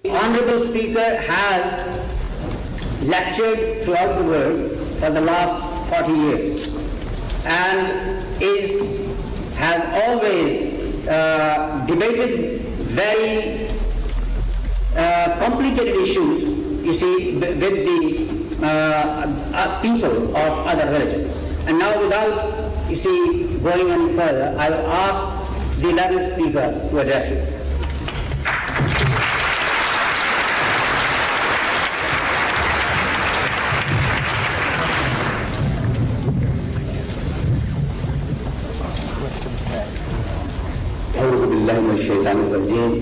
Honorable Speaker has lectured throughout the world for the last 40 years and has always debated very complicated issues, you see, with the people of other religions. And now, without, you see, going any further, I will ask the 11th Speaker to address you. أعوذ بالله من الشيطان الرجيم.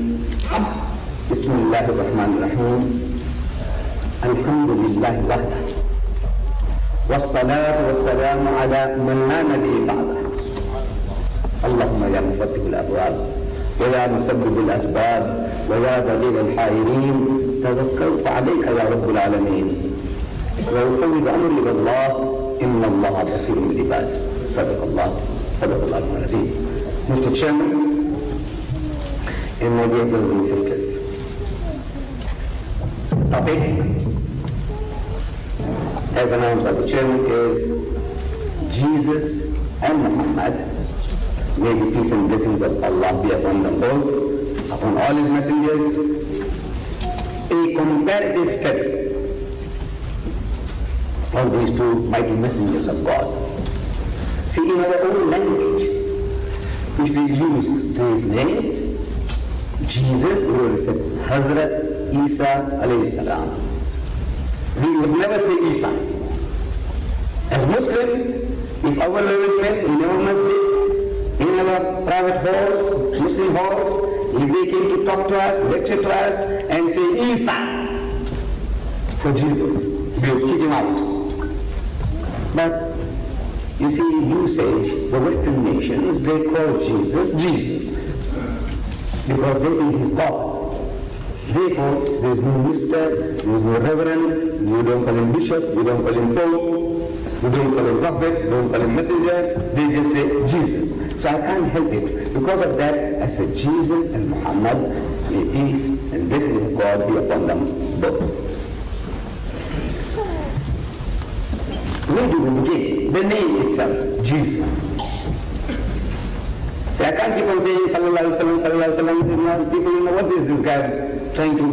بسم الله الرحمن الرحيم. الحمد لله وحده والصلاة والسلام على من لا نبي بعده. اللهم يا مفتح الأبواب ويا مسبب الأسباب ويا دليل الحائرين، توكلت عليك يا رب العالمين وأفوض أمري إلى الله إن الله بصير بالعباد. صدق الله العظيم. Mr. Chairman, and my dear brothers and sisters, the topic, as announced by the chairman, is Jesus and Muhammad. May the peace and blessings of Allah be upon them both, upon all His messengers. A comparative study of these two mighty messengers of God. See, in our own language, if we use these names, Jesus, we will say Hazrat Isa alayhi salam. We would never say Isa. As Muslims, if our learned men in our masjids, in our private halls, Muslim halls, if they came to talk to us, lecture to us, and say Isa for Jesus, we would kick him out. But you see, usage, the Western nations, they call Jesus, Jesus, because they think He's God. Therefore, there is no Mr., there is no Reverend, you don't call Him Bishop, you don't call Him Pope, you don't call Him Prophet, you don't call Him Messenger, they just say Jesus. So I can't help it. Because of that, I said Jesus and Muhammad, may peace and blessings of God be upon them both. Where do we begin? The name itself, Jesus. See, I can't keep on saying Sallallahu Alaihi Wasallam. People, what is this guy trying to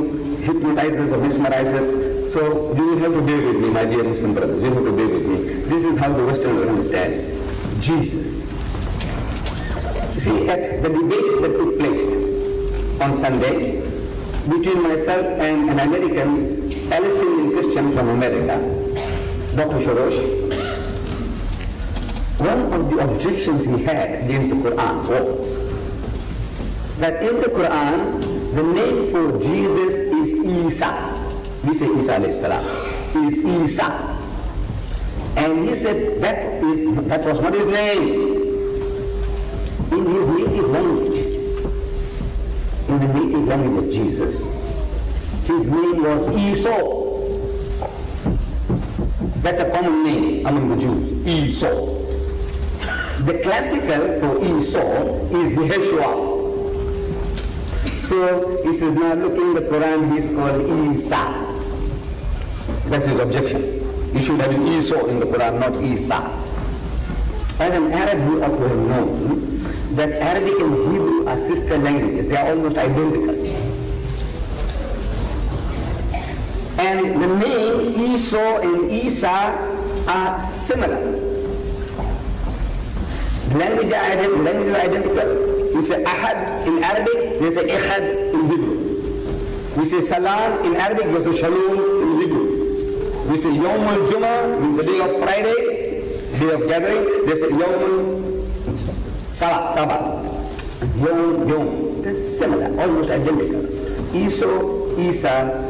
hypnotize us or mesmerize us? So you will have to bear with me, my dear Muslim brothers. You have to bear with me. This is how the Western world understands Jesus. See, at the debate that took place on Sunday between myself and an American Palestinian Christian from America, Dr. Shorosh, one of the objections he had against the Quran was that in the Quran, the name for Jesus is Isa. We say Isa alayhi salam, is Isa. And he said that was not his name. In his native language, in the native language of Jesus, his name was Esau. That's a common name among the Jews, Esau. The classical for Esau is Yeshua. So he says, now looking at the Quran, he's called Isa. That's his objection. You should have an Esau in the Quran, not Isa. As an Arab, you ought to have known that Arabic and Hebrew are sister languages. They are almost identical. And the name Esau and Isa are similar. The languages are identical. We say Ahad in Arabic, they say Echad in Hebrew. We say Salam in Arabic, they say Shalom in Hebrew. We say Yom al-Jum'ah, means the day of Friday, day of gathering, they say Yom Sabbath. Yom. They're similar, almost identical. Esau, Isa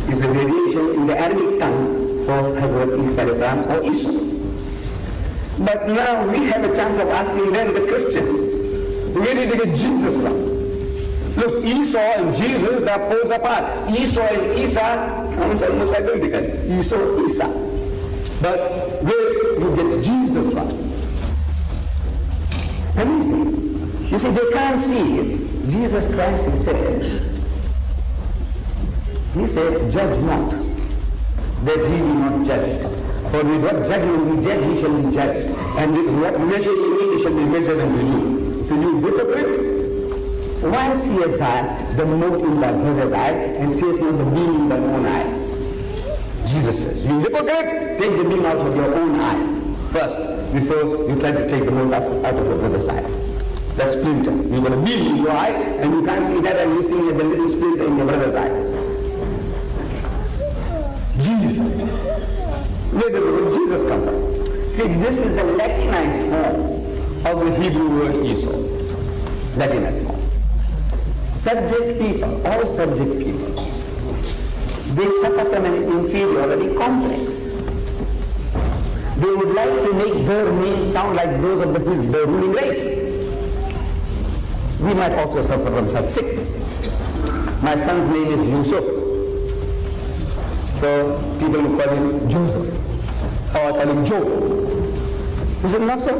is a variation in the Arabic tongue for Hazrat Isa or Esau. But now we have a chance of asking them, the Christians, where did they get Jesus from? Look, Esau and Jesus, they are poles apart. Esau and Isa sounds almost identical. Esau, Isa. But where you get Jesus from? Amazing. You see, they can't see it. Jesus Christ, he said, He said, judge not, that he will not judge. For with what judgment he judge, he shall be judged. And with what measure you eat, it shall be measured unto you. So you hypocrite, why seest thou the mote in thy brother's eye, and seest not the beam in thine own eye? Jesus says, you hypocrite, take the beam out of your own eye first, before you try to take the mote out of your brother's eye. That splinter. You've got a beam in your eye, and you can't see that, and you see the little splinter in your brother's eye. Jesus. Where does the word Jesus come from? See, this is the Latinized form of the Hebrew word Esau. Latinized form. Subject people, all subject people, they suffer from an inferiority complex. They would like to make their names sound like those of the ruling race. We might also suffer from such sicknesses. My son's name is Yusuf. So people will call him Joseph, or call him Joe. Is it not so?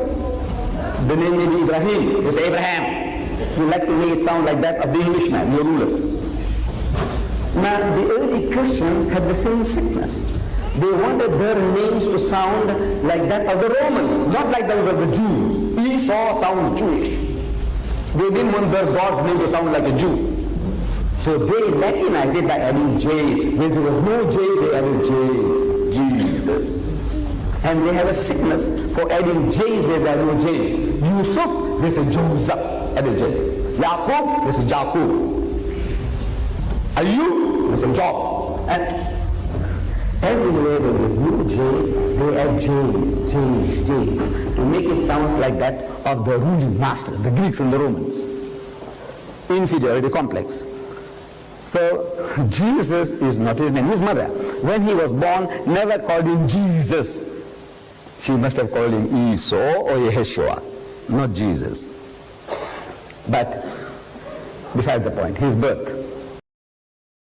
The name may be Ibrahim. You say Abraham. You like to make it sound like that of the Englishmen, your rulers. Now, the early Christians had the same sickness. They wanted their names to sound like that of the Romans, not like those of the Jews. Esau sounds Jewish. They didn't want their God's name to sound like a Jew. So they Latinized it by adding J. When there was no J, they added J. Jesus. And they have a sickness for adding J's where there are no J's. Yusuf, they say Joseph, added J. Yaqub, they say Jaqub. Ayub, they say Job. And everywhere where there is no J, they add J's, J's, J's, to make it sound like that of the ruling masters, the Greeks and the Romans. Inferiority complex. So Jesus is not his name. His mother, when he was born, never called him Jesus. She must have called him Esau or Yeshua, not Jesus. But besides the point, his birth.